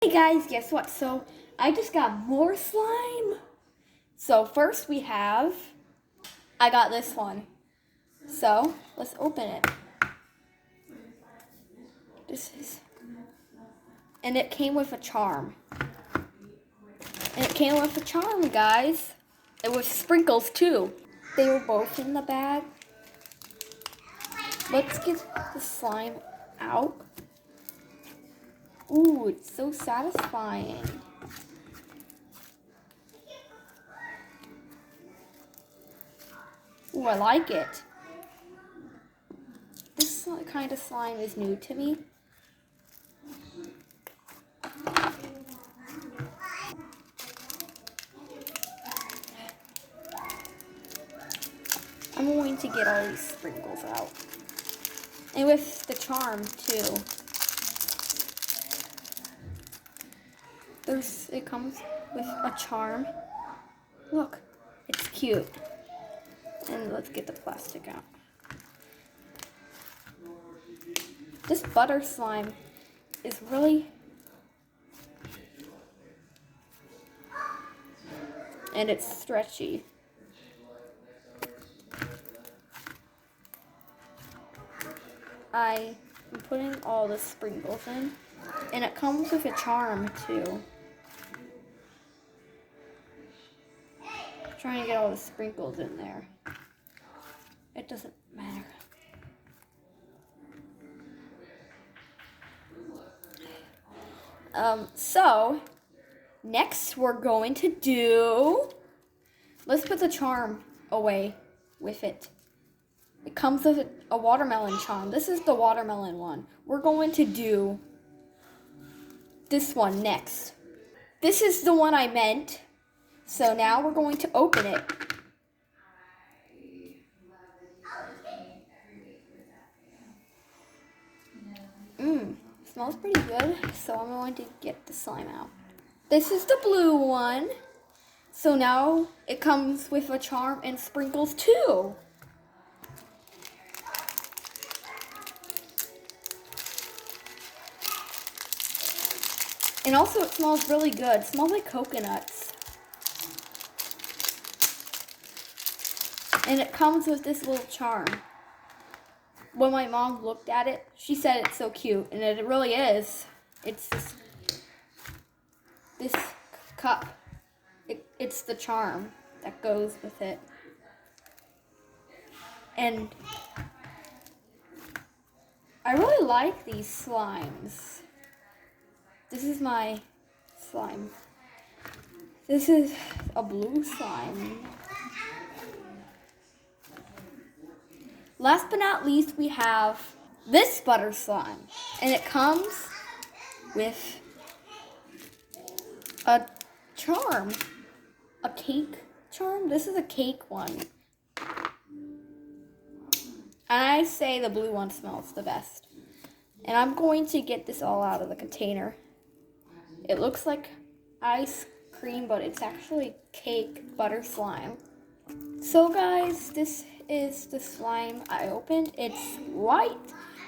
Hey guys, guess what? So I just got more slime. So first I got this one. So let's open it. And it came with a charm. Guys. It was sprinkles too. They were both in the bag. Let's get the slime out. Ooh, it's so satisfying. Ooh, I like it. This kind of slime is new to me. I'm going to get all these sprinkles out. And with the charm too. It comes with a charm. Look, it's cute. And let's get the plastic out. This butter slime is really... And it's stretchy. I am putting all the sprinkles in. And it comes with a charm too. Trying to get all the sprinkles in there. It doesn't matter. So next we're going to do, let's put the charm away with it. It comes with a watermelon charm. This is the watermelon one. We're going to do this one next. This is the one I meant. So now we're going to open it. Smells pretty good. So I'm going to get the slime out. This is the blue one. So now it comes with a charm and sprinkles too. And also it smells really good. It smells like coconuts. And it comes with this little charm. When my mom looked at it, she said it's so cute. And it really is. It's this cup. It's the charm that goes with it. And I really like these slimes. This is my slime. This is a blue slime. Last but not least, we have this butter slime. And it comes with a charm. A cake charm. This is a cake one. And I say the blue one smells the best. And I'm going to get this all out of the container. It looks like ice cream, but it's actually cake butter slime. So guys, this is the slime I opened. It's white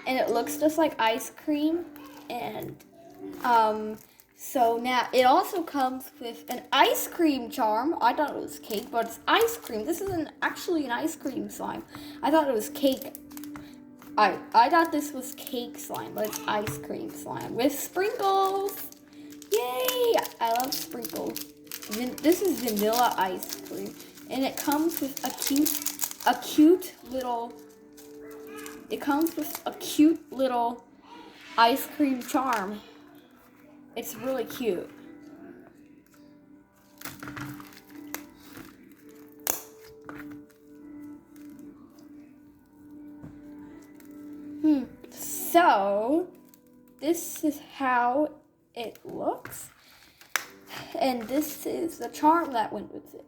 and it looks just like ice cream. And so now it also comes with an ice cream charm. I thought it was cake, but it's ice cream. This isn't actually an ice cream slime. I thought it was cake. I thought this was cake slime, but it's ice cream slime with sprinkles. Yay! I love sprinkles. This is vanilla ice cream, and it comes with a cute little ice cream charm. It's really cute. So this is how it looks, and this is the charm that went with it.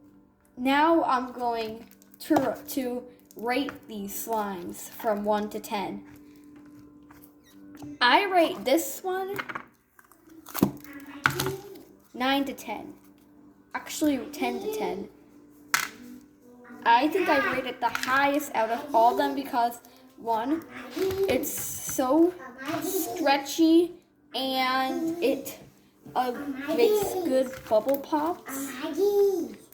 Now I'm going to rate these slimes from 1 to 10. I rate this one 9 to 10. Actually 10 to 10. I think I rated the highest out of all of them because one, it's so stretchy and it makes good bubble pops.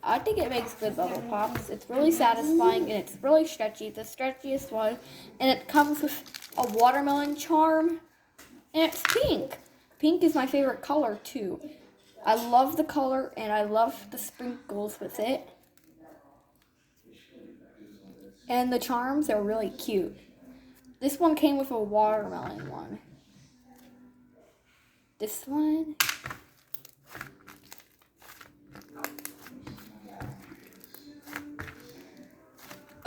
I think it makes good bubble pops. It's really satisfying and it's really stretchy. It's the stretchiest one. And it comes with a watermelon charm. And it's pink. Pink is my favorite color too. I love the color and I love the sprinkles with it. And the charms are really cute. This one came with a watermelon one. This one.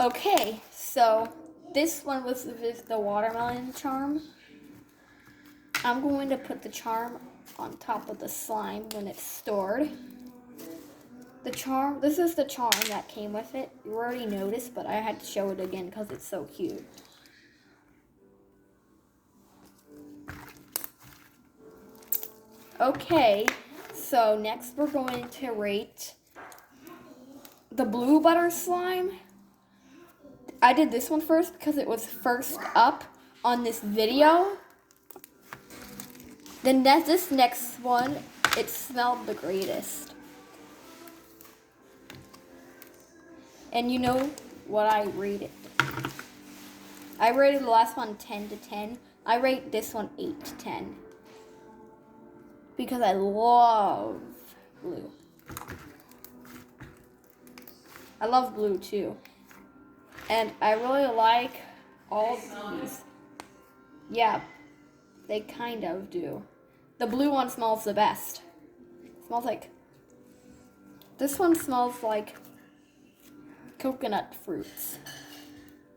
Okay, so this one was with the watermelon charm. I'm going to put the charm on top of the slime when it's stored. This is the charm that came with it. You already noticed, but I had to show it again because it's so cute. Okay, so next we're going to rate the blue butter slime. I did this one first because it was first up on this video. Then this next one, it smelled the greatest. And you know what I rated? I rated the last one 10 to 10. I rate this one 8 to 10. Because I love blue. I love blue too. And I really like all of these. Yeah, they kind of do. The blue one smells the best. It smells like... This one smells like coconut fruits.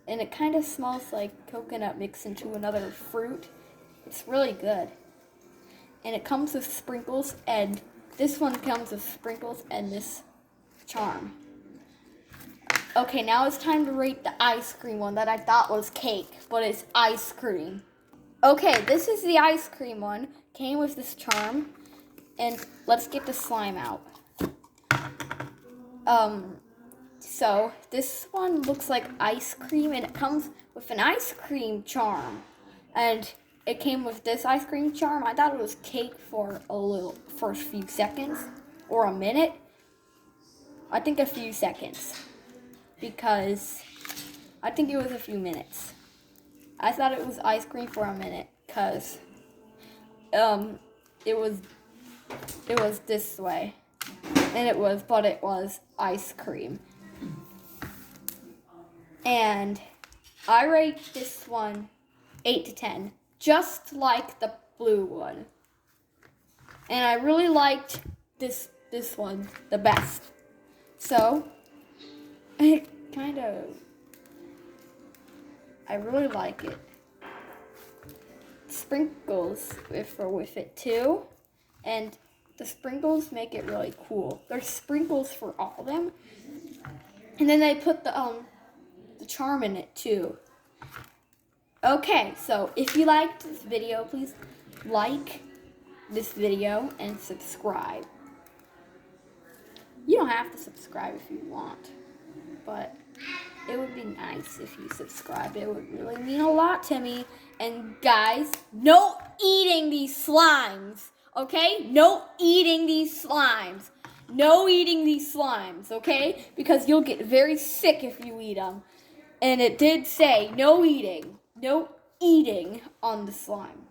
And it kind of smells like coconut mixed into another fruit. It's really good. And it comes with sprinkles, and this one comes with sprinkles and this charm. Okay, now it's time to rate the ice cream one that I thought was cake, but it's ice cream. Okay, this is the ice cream one. Came with this charm. And let's get the slime out. So this one looks like ice cream, and it comes with an ice cream charm. And it came with this ice cream charm. I thought it was cake for a few seconds or a minute. I think a few seconds. Because I think it was a few minutes. I thought it was ice cream for a minute because it was this way, and it was ice cream. And I rate this one 8 to 10, just like the blue one. And I really liked this one the best. So I really like it. Sprinkles with it too, and the sprinkles make it really cool. There's sprinkles for all of them, and then they put the charm in it too. Okay, so if you liked this video, please like this video and subscribe. You don't have to subscribe if you want, but it would be nice if you subscribe. It would really mean a lot to me. And guys, no eating these slimes, okay? No eating these slimes. No eating these slimes, okay? Because you'll get very sick if you eat them. And it did say no eating on the slime.